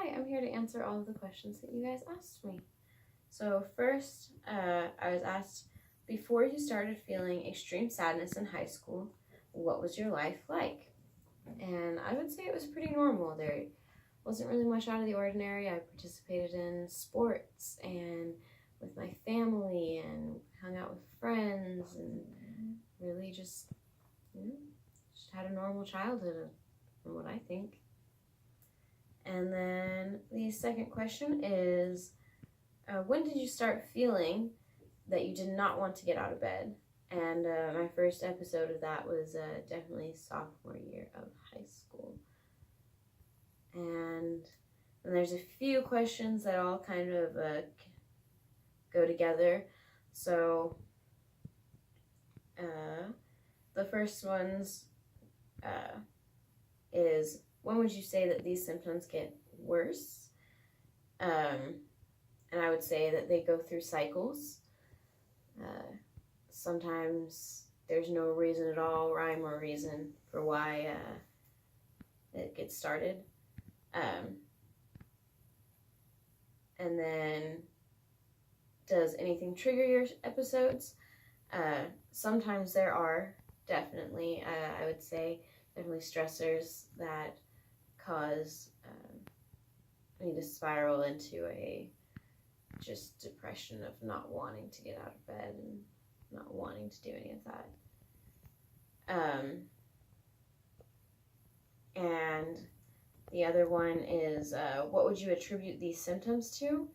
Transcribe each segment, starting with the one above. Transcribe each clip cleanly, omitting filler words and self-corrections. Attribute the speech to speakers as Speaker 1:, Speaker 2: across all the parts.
Speaker 1: Hi, I'm here to answer all of the questions that you guys asked me. So first, I was asked, before you started feeling extreme sadness in high school, what was your life like? And I would say it was pretty normal. There wasn't really much out of the ordinary. I participated in sports and with my family and hung out with friends and really just, just had a normal childhood, from what I think. And then the second question is, when did you start feeling that you did not want to get out of bed? And my first episode of that was definitely sophomore year of high school. And then there's a few questions that all kind of go together. So the first one's is, when would you say that these symptoms get worse? And I would say that they go through cycles. Sometimes there's no reason at all, rhyme or reason, for why it gets started. And then, does anything trigger your episodes? Sometimes there are, definitely, I would say, definitely stressors that cause me to spiral into a just depression of not wanting to get out of bed and not wanting to do any of that. And the other one is, what would you attribute these symptoms to?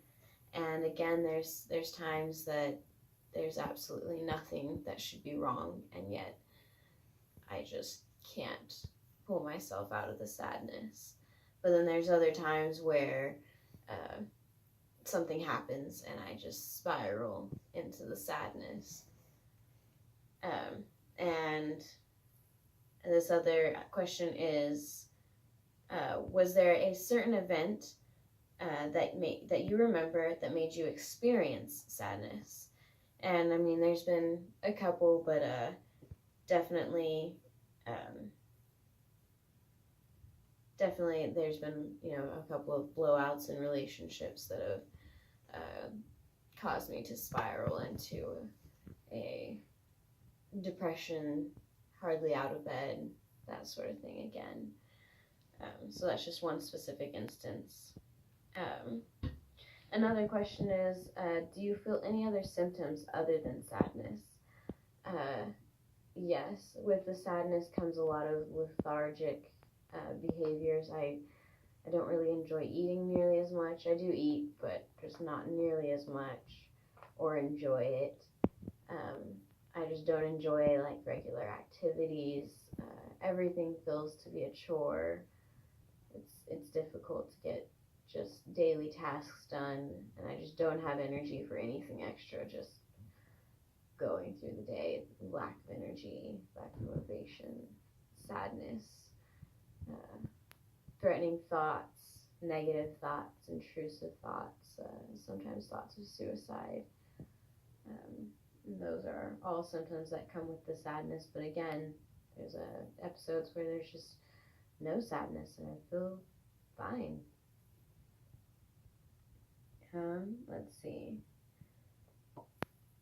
Speaker 1: And again, there's times that there's absolutely nothing that should be wrong, and yet I just can't pull myself out of the sadness. But then there's other times where something happens and I just spiral into the sadness. And this other question is, was there a certain event that you remember that made you experience sadness? And I mean, there's been a couple, but definitely there's been, a couple of blowouts in relationships that have caused me to spiral into a depression, hardly out of bed, that sort of thing again. So that's just one specific instance. Another question is, do you feel any other symptoms other than sadness? Yes, with the sadness comes a lot of lethargic behaviors. I don't really enjoy eating nearly as much. I do eat, but just not nearly as much, or enjoy it. I just don't enjoy like regular activities. Everything feels to be a chore. It's difficult to get just daily tasks done, and I just don't have energy for anything extra. Just going through the day, lack of energy, lack of motivation, sadness, threatening thoughts, negative thoughts, intrusive thoughts, sometimes thoughts of suicide. Those are all symptoms that come with the sadness, but again, there's episodes where there's just no sadness and I feel fine. Let's see.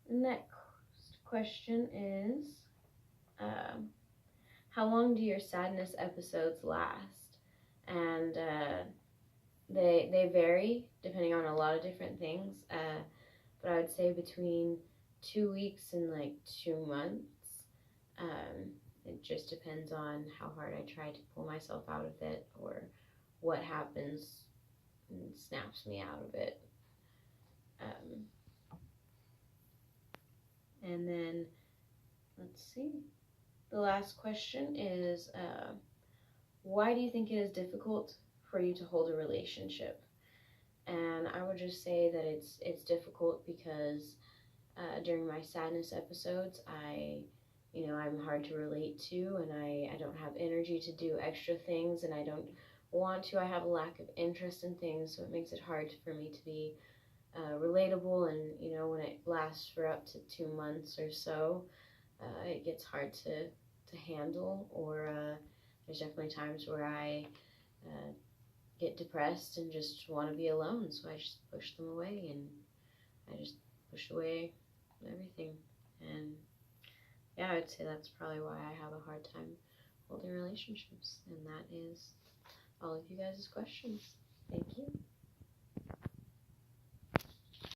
Speaker 1: Next question is, how long do your sadness episodes last? And they vary depending on a lot of different things, but I would say between 2 weeks and like 2 months. It just depends on how hard I try to pull myself out of it, or what happens and snaps me out of it. And then, let's see. The last question is, why do you think it is difficult for you to hold a relationship? And I would just say that it's difficult because during my sadness episodes, I'm hard to relate to, and I don't have energy to do extra things, and I don't want to. I have a lack of interest in things, so it makes it hard for me to be relatable, and when it lasts for up to 2 months or so, it gets hard to handle, or there's definitely times where I get depressed and just want to be alone, so I just push them away, and I just push away everything. And yeah, I would say that's probably why I have a hard time holding relationships. And that is all of you guys' questions. Thank you.